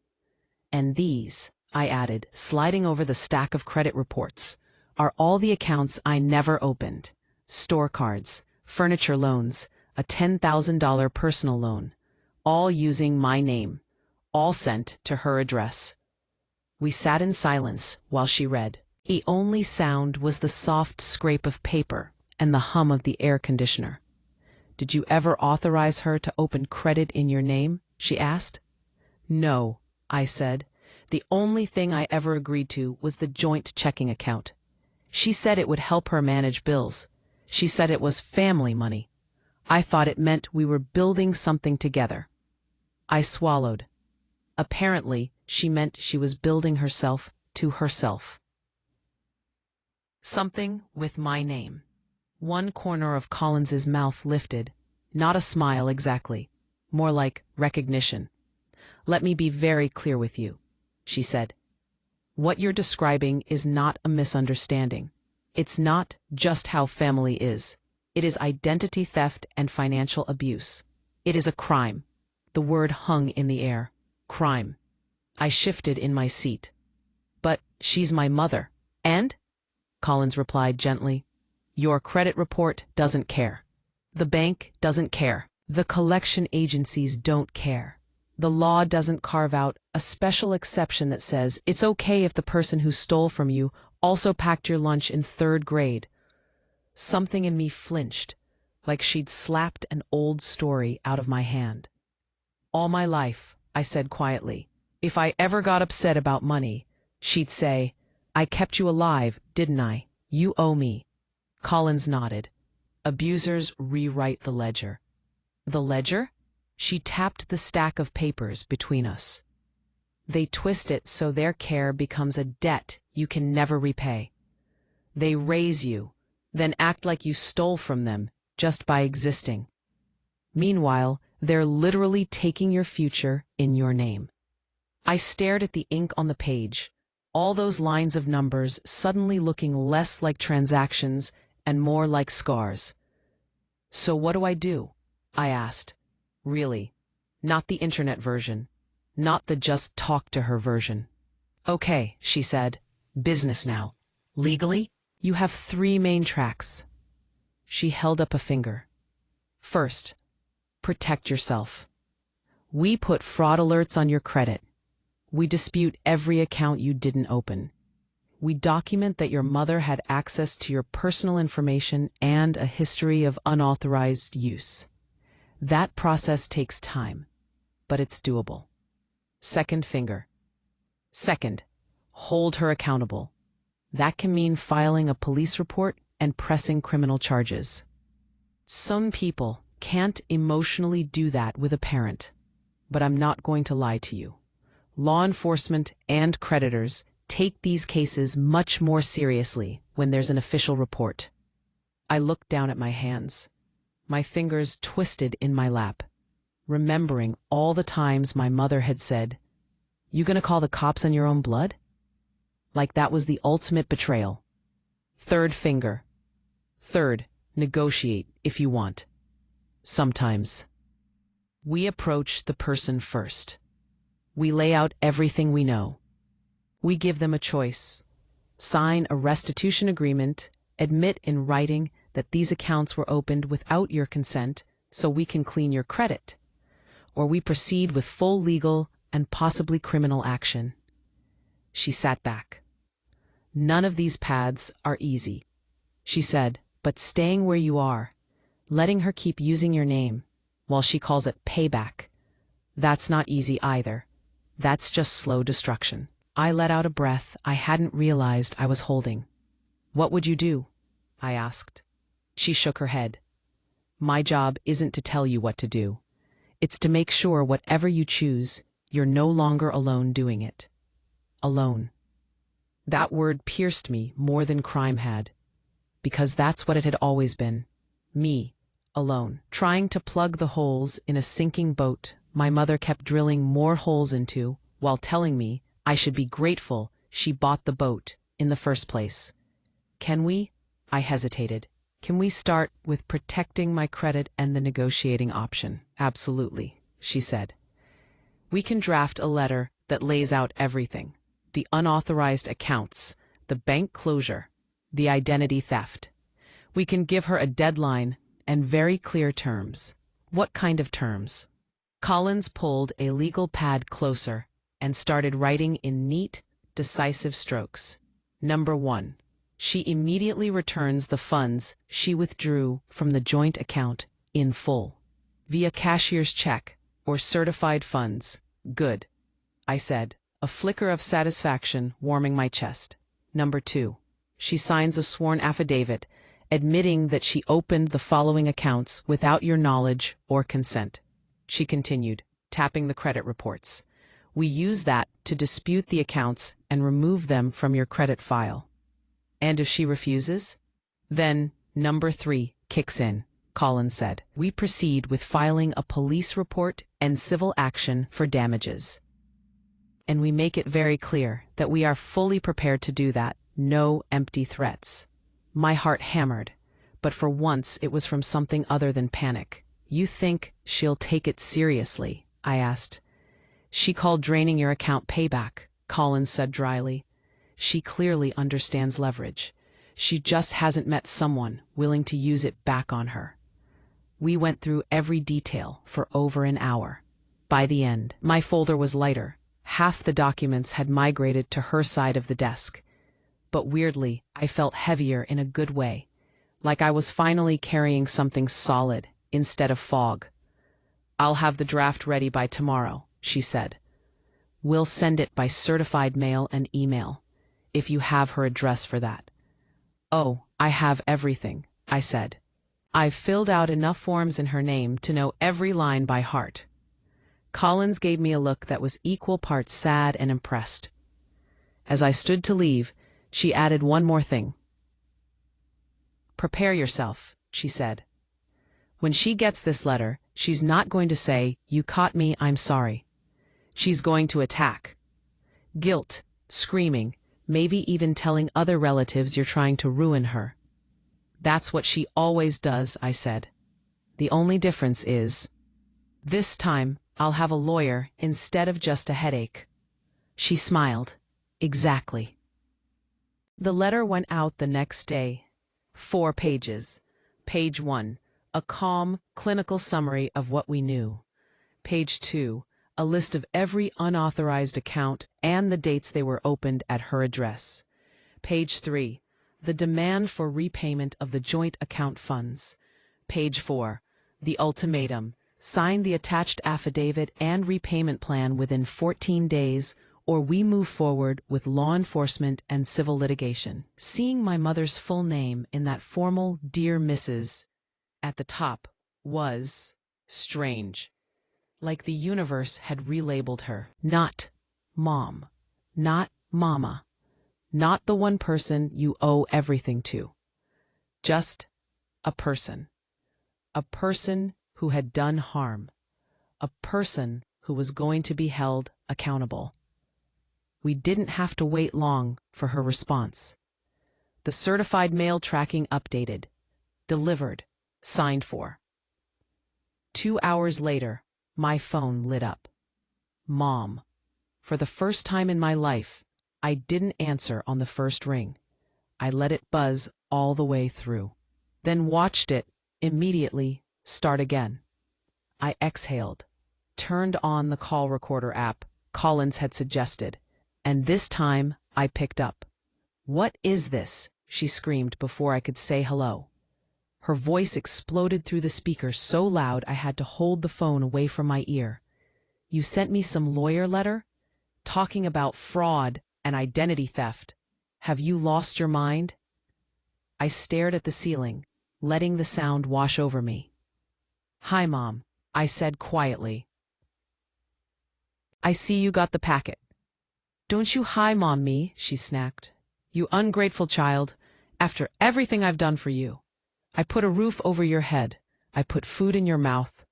"And these," I added, sliding over the stack of credit reports, "are all the accounts I never opened. Store cards, furniture loans, a $10,000 personal loan, all using my name, all sent to her address." We sat in silence while she read. The only sound was the soft scrape of paper and the hum of the air conditioner. "Did you ever authorize her to open credit in your name?" she asked. "No," I said. "The only thing I ever agreed to was the joint checking account. She said it would help her manage bills. She said it was family money. I thought it meant we were building something together." I swallowed. Apparently, she meant she was building herself to herself. Something with my name. One corner of Collins's mouth lifted. Not a smile exactly. More like recognition. "Let me be very clear with you," she said. "What you're describing is not a misunderstanding. It's not just how family is. It is identity theft and financial abuse. It is a crime. The word hung in the air. Crime. I shifted in my seat. But she's my mother. And? Collins replied gently. Your credit report doesn't care. The bank doesn't care. The collection agencies don't care. The law doesn't carve out a special exception that says it's okay if the person who stole from you also packed your lunch in third grade. Something in me flinched, like she'd slapped an old story out of my hand. All my life, I said quietly, if I ever got upset about money, she'd say, I kept you alive, didn't I? You owe me. Collins nodded. Abusers rewrite the ledger. The ledger? She tapped the stack of papers between us. They twist it so their care becomes a debt you can never repay. They raise you, then act like you stole from them just by existing. Meanwhile, they're literally taking your future in your name. I stared at the ink on the page, all those lines of numbers suddenly looking less like transactions and more like scars. So what do? I asked. Really, not the internet version, not the just talk to her version. Okay, she said, business now. Legally, you have 3 main tracks. She held up a finger. First, protect yourself. We put fraud alerts on your credit. We dispute every account you didn't open. We document that your mother had access to your personal information and a history of unauthorized use. That process takes time, but it's doable. Second finger. Second, hold her accountable. That can mean filing a police report and pressing criminal charges. Some people can't emotionally do that with a parent, but I'm not going to lie to you. Law enforcement and creditors take these cases much more seriously when there's an official report. I looked down at my hands. My fingers twisted in my lap, remembering all the times my mother had said, "You gonna call the cops on your own blood?" Like that was the ultimate betrayal. Third finger. Third, negotiate if you want. Sometimes. We approach the person first. We lay out everything we know. We give them a choice. Sign a restitution agreement, admit in writing that these accounts were opened without your consent so we can clean your credit. Or we proceed with full legal and possibly criminal action. She sat back. None of these paths are easy, she said, but staying where you are, letting her keep using your name, while she calls it payback, that's not easy either. That's just slow destruction. I let out a breath I hadn't realized I was holding. What would you do? I asked. She shook her head. My job isn't to tell you what to do. It's to make sure whatever you choose, you're no longer alone doing it. Alone. That word pierced me more than crime had, because that's what it had always been. Me, alone, trying to plug the holes in a sinking boat my mother kept drilling more holes into while telling me I should be grateful she bought the boat in the first place. Can we? I hesitated. Can we start with protecting my credit and the negotiating option? Absolutely, she said. We can draft a letter that lays out everything. The unauthorized accounts, the bank closure, the identity theft. We can give her a deadline and very clear terms. What kind of terms? Collins pulled a legal pad closer and started writing in neat, decisive strokes. Number 1. She immediately returns the funds she withdrew from the joint account in full, via cashier's check or certified funds. Good, I said, a flicker of satisfaction warming my chest. Number 2. She signs a sworn affidavit admitting that she opened the following accounts without your knowledge or consent. She continued, tapping the credit reports. We use that to dispute the accounts and remove them from your credit file. And if she refuses? Then, number 3 kicks in, Collins said. We proceed with filing a police report and civil action for damages. And we make it very clear that we are fully prepared to do that, no empty threats. My heart hammered, but for once it was from something other than panic. You think she'll take it seriously? I asked. She called draining your account payback, Collins said dryly. She clearly understands leverage. She just hasn't met someone willing to use it back on her. We went through every detail for over an hour. By the end, my folder was lighter. Half the documents had migrated to her side of the desk. But weirdly, I felt heavier in a good way, like I was finally carrying something solid instead of fog. I'll have the draft ready by tomorrow, she said. We'll send it by certified mail and email, if you have her address for that. Oh, I have everything, I said. I've filled out enough forms in her name to know every line by heart. Collins gave me a look that was equal parts sad and impressed. As I stood to leave, she added one more thing. Prepare yourself, she said. When she gets this letter, she's not going to say, "You caught me, I'm sorry." She's going to attack. Guilt, screaming, maybe even telling other relatives you're trying to ruin her. That's what she always does, I said. The only difference is, this time I'll have a lawyer instead of just a headache. She smiled. Exactly. The letter went out the next day. 4 pages. Page 1, a calm, clinical summary of what we knew. Page 2, a list of every unauthorized account and the dates they were opened at her address. Page 3, the demand for repayment of the joint account funds. Page 4, the ultimatum. Sign the attached affidavit and repayment plan within 14 days, or we move forward with law enforcement and civil litigation. Seeing my mother's full name in that formal "Dear Mrs." at the top was strange. Like the universe had relabeled her. Not Mom. Not Mama. Not the one person you owe everything to. Just a person. A person who had done harm. A person who was going to be held accountable. We didn't have to wait long for her response. The certified mail tracking updated. Delivered. Signed for. 2 hours later, my phone lit up. Mom. For the first time in my life, I didn't answer on the first ring. I let it buzz all the way through. Then watched it immediately start again. I exhaled, turned on the call recorder app Collins had suggested, and this time I picked up. "What is this?" she screamed before I could say hello. Her voice exploded through the speaker so loud I had to hold the phone away from my ear. "You sent me some lawyer letter? Talking about fraud and identity theft. Have you lost your mind?" I stared at the ceiling, letting the sound wash over me. "Hi, Mom," I said quietly. "I see you got the packet." "Don't you hi Mom me," she snapped. "You ungrateful child, after everything I've done for you. I put a roof over your head. I put food in your mouth.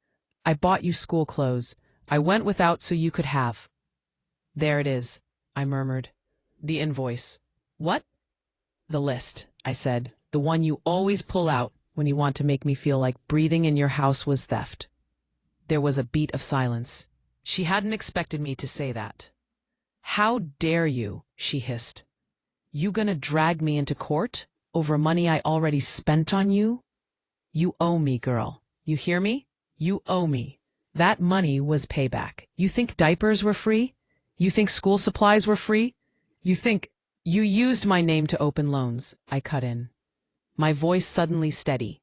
I bought you school clothes. I went without so you could have." "There it is," I murmured. "The invoice." "What?" "The list," I said. "The one you always pull out when you want to make me feel like breathing in your house was theft." There was a beat of silence. She hadn't expected me to say that. "How dare you?" she hissed. "You gonna drag me into court over money I already spent on you? You owe me, girl. You hear me? You owe me. That money was payback. You think diapers were free? You think school supplies were free? You think you used my name to open loans?" I cut in, my voice suddenly steady.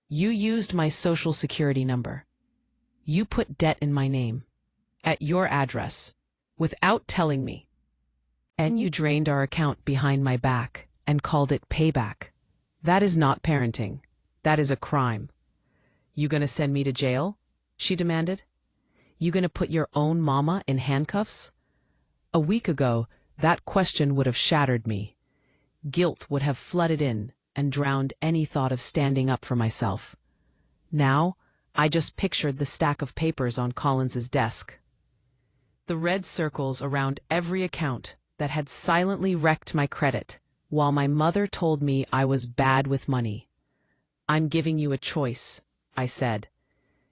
"You used my social security number. You put debt in my name, at your address, without telling me. And you drained our account behind my back and called it payback. That is not parenting. That is a crime. You gonna send me to jail?" she demanded. "You gonna put your own mama in handcuffs?" A week ago, that question would have shattered me. Guilt would have flooded in and drowned any thought of standing up for myself. Now, I just pictured the stack of papers on Collins's desk. The red circles around every account that had silently wrecked my credit, while my mother told me I was bad with money. "I'm giving you a choice," I said.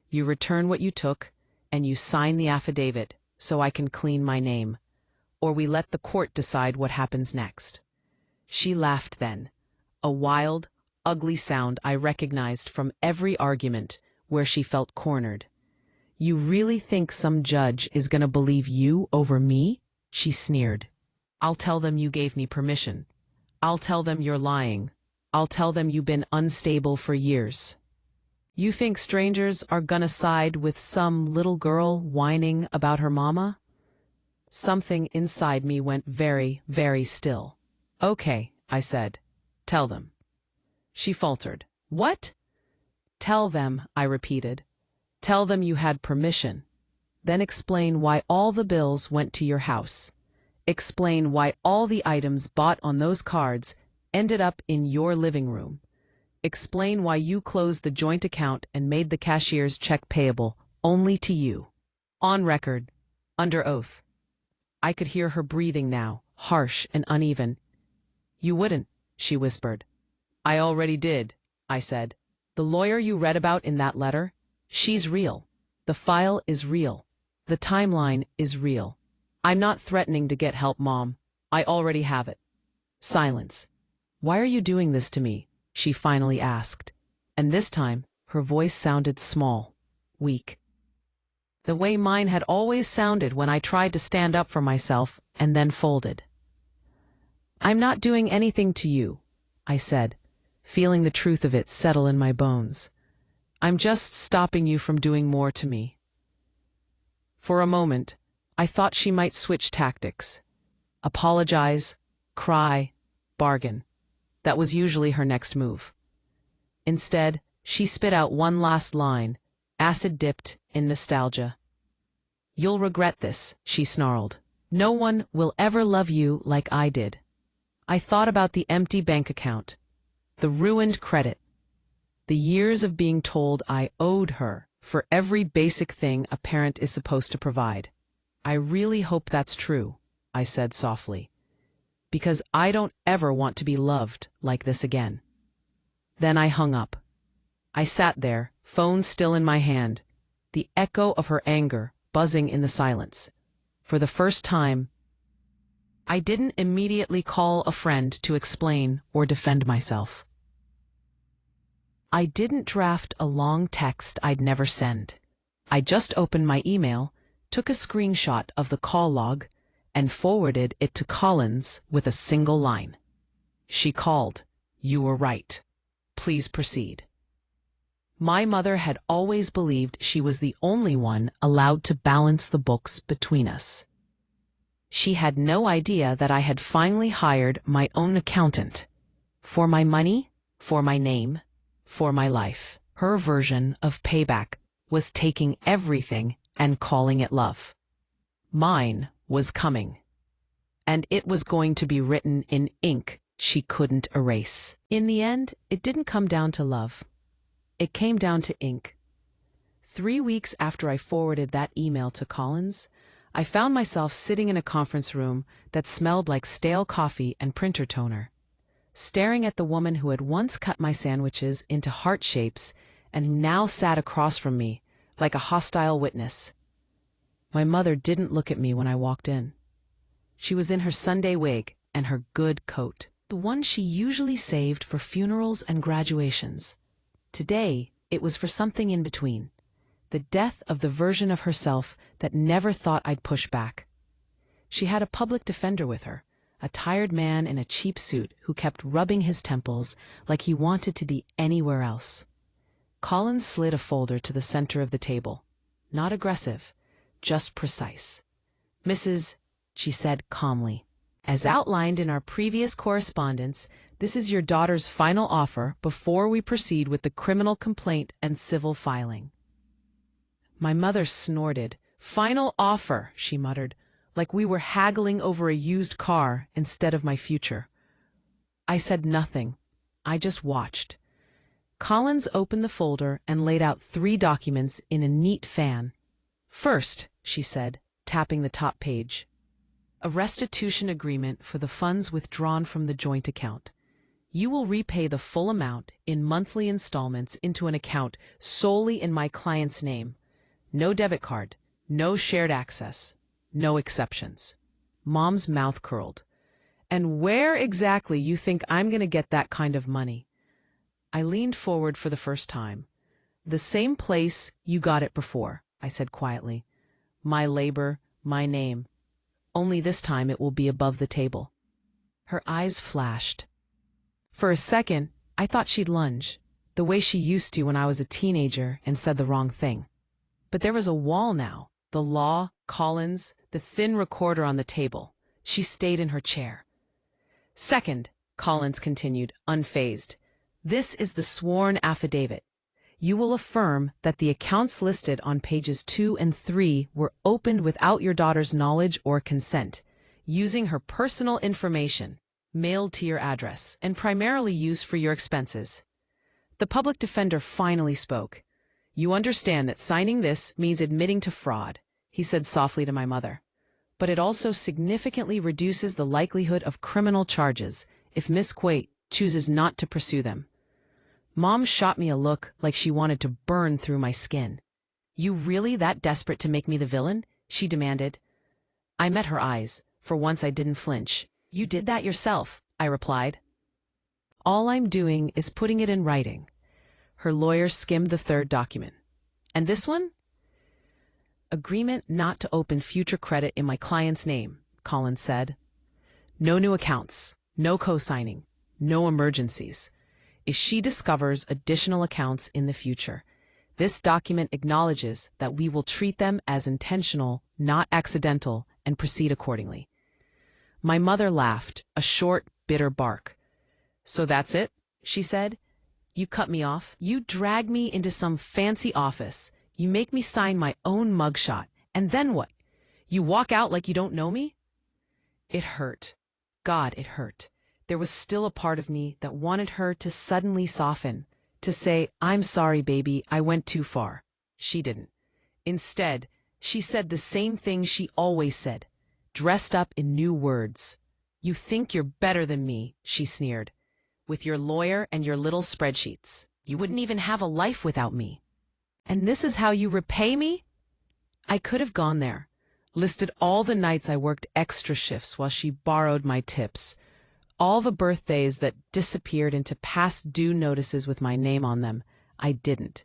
"You return what you took, and you sign the affidavit so I can clean my name, or we let the court decide what happens next." She laughed then, a wild, ugly sound I recognized from every argument where she felt cornered. "You really think some judge is going to believe you over me?" she sneered. "I'll tell them you gave me permission. I'll tell them you're lying. I'll tell them you've been unstable for years. You think strangers are gonna side with some little girl whining about her mama?" Something inside me went very, very still. "Okay," I said. "Tell them." She faltered. "What?" "Tell them," I repeated. "Tell them you had permission. Then explain why all the bills went to your house. Explain why all the items bought on those cards ended up in your living room. Explain why you closed the joint account and made the cashier's check payable only to you. On record, under oath." I could hear her breathing now, harsh and uneven. "You wouldn't," she whispered. "I already did," I said. "The lawyer you read about in that letter, she's real. The file is real. The timeline is real. I'm not threatening to get help, Mom. I already have it." Silence. "Why are you doing this to me?" she finally asked. And this time, her voice sounded small, weak. The way mine had always sounded when I tried to stand up for myself and then folded. "I'm not doing anything to you," I said, feeling the truth of it settle in my bones. "I'm just stopping you from doing more to me." For a moment, I thought she might switch tactics. Apologize, cry, bargain. That was usually her next move. Instead, she spit out one last line, acid-dipped in nostalgia. "You'll regret this," she snarled. "No one will ever love you like I did." I thought about the empty bank account, the ruined credit, the years of being told I owed her for every basic thing a parent is supposed to provide. "I really hope that's true," I said softly, "because I don't ever want to be loved like this again." Then I hung up. I sat there, phone still in my hand, the echo of her anger buzzing in the silence. For the first time, I didn't immediately call a friend to explain or defend myself. I didn't draft a long text I'd never send. I just opened my email, took a screenshot of the call log, and forwarded it to Collins with a single line. "She called. You were right. Please proceed." My mother had always believed she was the only one allowed to balance the books between us. She had no idea that I had finally hired my own accountant. For my money, for my name, for my life. Her version of Payback was taking everything and calling it love. Mine was coming. And it was going to be written in ink she couldn't erase. In the end, it didn't come down to love. It came down to ink. 3 weeks after I forwarded that email to Collins, I found myself sitting in a conference room that smelled like stale coffee and printer toner, staring at the woman who had once cut my sandwiches into heart shapes and now sat across from me like a hostile witness. My mother didn't look at me when I walked in. She was in her Sunday wig and her good coat, the one she usually saved for funerals and graduations. Today, it was for something in between, the death of the version of herself that never thought I'd push back. She had a public defender with her, a tired man in a cheap suit who kept rubbing his temples like he wanted to be anywhere else. Collins slid a folder to the center of the table. Not aggressive, just precise. "Mrs. she said calmly, "as outlined in our previous correspondence, this is your daughter's final offer before we proceed with the criminal complaint and civil filing." My mother snorted. "Final offer," she muttered, like we were haggling over a used car instead of my future. I said nothing. I just watched. Collins opened the folder and laid out 3 documents in a neat fan. "First," she said, tapping the top page, "a restitution agreement for the funds withdrawn from the joint account. You will repay the full amount in monthly installments into an account solely in my client's name. No debit card, No shared access. No exceptions. Mom's mouth curled. And where exactly you think I'm going to get that kind of money? I leaned forward for the first time. The same place you got it before, I said quietly. My labor, my name. Only this time it will be above the table. Her eyes flashed. For a second, I thought she'd lunge, the way she used to when I was a teenager and said the wrong thing. But there was a wall now. The law, Collins, the thin recorder on the table. She stayed in her chair. Second, Collins continued, unfazed, this is the sworn affidavit. You will affirm that the accounts listed on pages 2 and 3 were opened without your daughter's knowledge or consent, using her personal information, mailed to your address, and primarily used for your expenses. The public defender finally spoke. You understand that signing this means admitting to fraud, he said softly to my mother. But it also significantly reduces the likelihood of criminal charges if Miss Quate chooses not to pursue them. Mom shot me a look like she wanted to burn through my skin. You really that desperate to make me the villain? She demanded. I met her eyes. For once I didn't flinch. You did that yourself, I replied. All I'm doing is putting it in writing. Her lawyer skimmed the third document. And this one? Agreement not to open future credit in my client's name, Collins said. No new accounts, no co-signing, no emergencies. If she discovers additional accounts in the future, this document acknowledges that we will treat them as intentional, not accidental, and proceed accordingly. My mother laughed, a short, bitter bark. So that's it, she said. You cut me off. You drag me into some fancy office. You make me sign my own mugshot. And then what? You walk out like you don't know me? It hurt. God, it hurt. There was still a part of me that wanted her to suddenly soften, to say, I'm sorry, baby, I went too far. She didn't. Instead, she said the same thing she always said, dressed up in new words. You think you're better than me, she sneered. With your lawyer and your little spreadsheets. You wouldn't even have a life without me. And this is how you repay me? I could have gone there, listed all the nights I worked extra shifts while she borrowed my tips, all the birthdays that disappeared into past due notices with my name on them. I didn't.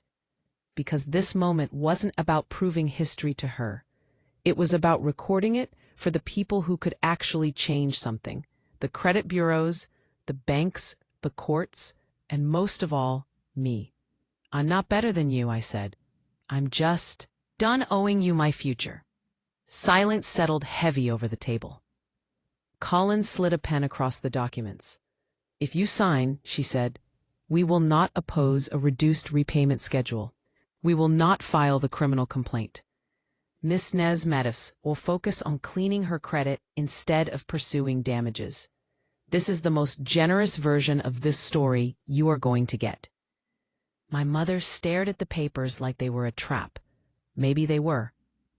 Because this moment wasn't about proving history to her. It was about recording it for the people who could actually change something. The credit bureaus, the banks, the courts, and most of all, me. I'm not better than you, I said. I'm just done owing you my future. Silence settled heavy over the table. Collins slid a pen across the documents. If you sign, she said, we will not oppose a reduced repayment schedule. We will not file the criminal complaint. Miss Nez Mattis will focus on cleaning her credit instead of pursuing damages. This is the most generous version of this story you are going to get. My mother stared at the papers like they were a trap. Maybe they were.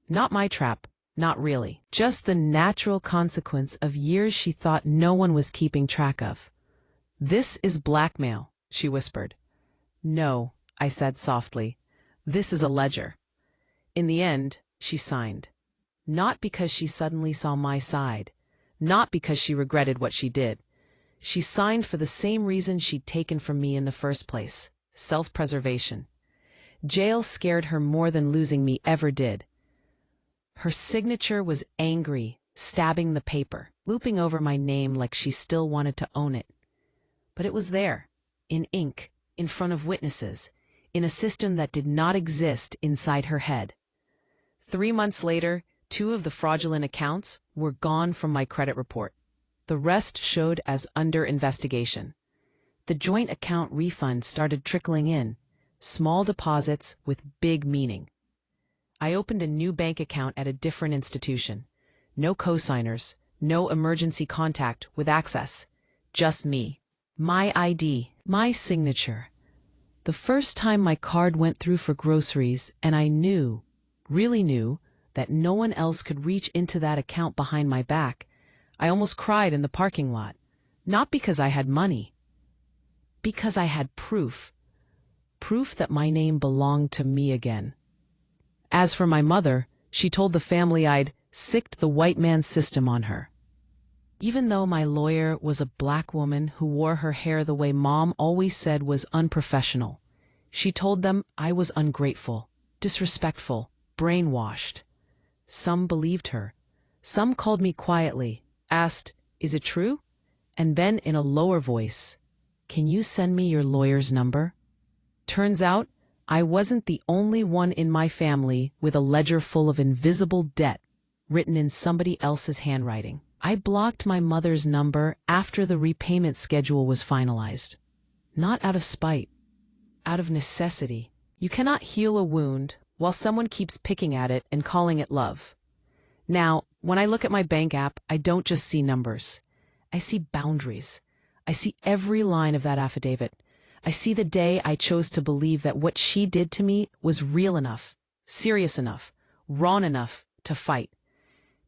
Not my trap, not really. Just the natural consequence of years she thought no one was keeping track of. This is blackmail, she whispered. No, I said softly. This is a ledger. In the end, she signed. Not because she suddenly saw my side. Not because she regretted what she did. She signed for the same reason she'd taken from me in the first place, self-preservation. Jail scared her more than losing me ever did. Her signature was angry, stabbing the paper, looping over my name like she still wanted to own it. But it was there, in ink, in front of witnesses, in a system that did not exist inside her head. 3 months later, 2 of the fraudulent accounts were gone from my credit report. The rest showed as under investigation. The joint account refund started trickling in, small deposits with big meaning. I opened a new bank account at a different institution. No cosigners, no emergency contact with access. Just me. My ID, my signature. The first time my card went through for groceries, and I knew, really knew, that no one else could reach into that account behind my back, I almost cried in the parking lot. Not because I had money. Because I had proof. Proof that my name belonged to me again. As for my mother, She told the family I'd sicked the white man's system on her. Even though my lawyer was a black woman who wore her hair the way Mom always said was unprofessional, she told them I was ungrateful, disrespectful, brainwashed. Some believed her. Some called me quietly, asked, "Is it true?" And then in a lower voice, "Can you send me your lawyer's number?" Turns out, I wasn't the only one in my family with a ledger full of invisible debt written in somebody else's handwriting. I blocked my mother's number after the repayment schedule was finalized. Not out of spite, out of necessity. You cannot heal a wound while someone keeps picking at it and calling it love. Now, when I look at my bank app, I don't just see numbers. I see boundaries. I see every line of that affidavit. I see the day I chose to believe that what she did to me was real enough, serious enough, wrong enough to fight.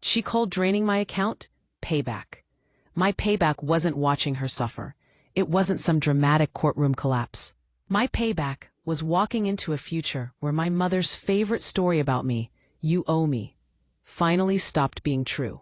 She called draining my account payback. My payback wasn't watching her suffer. It wasn't some dramatic courtroom collapse. My payback was walking into a future where my mother's favorite story about me, "You owe me," finally stopped being true.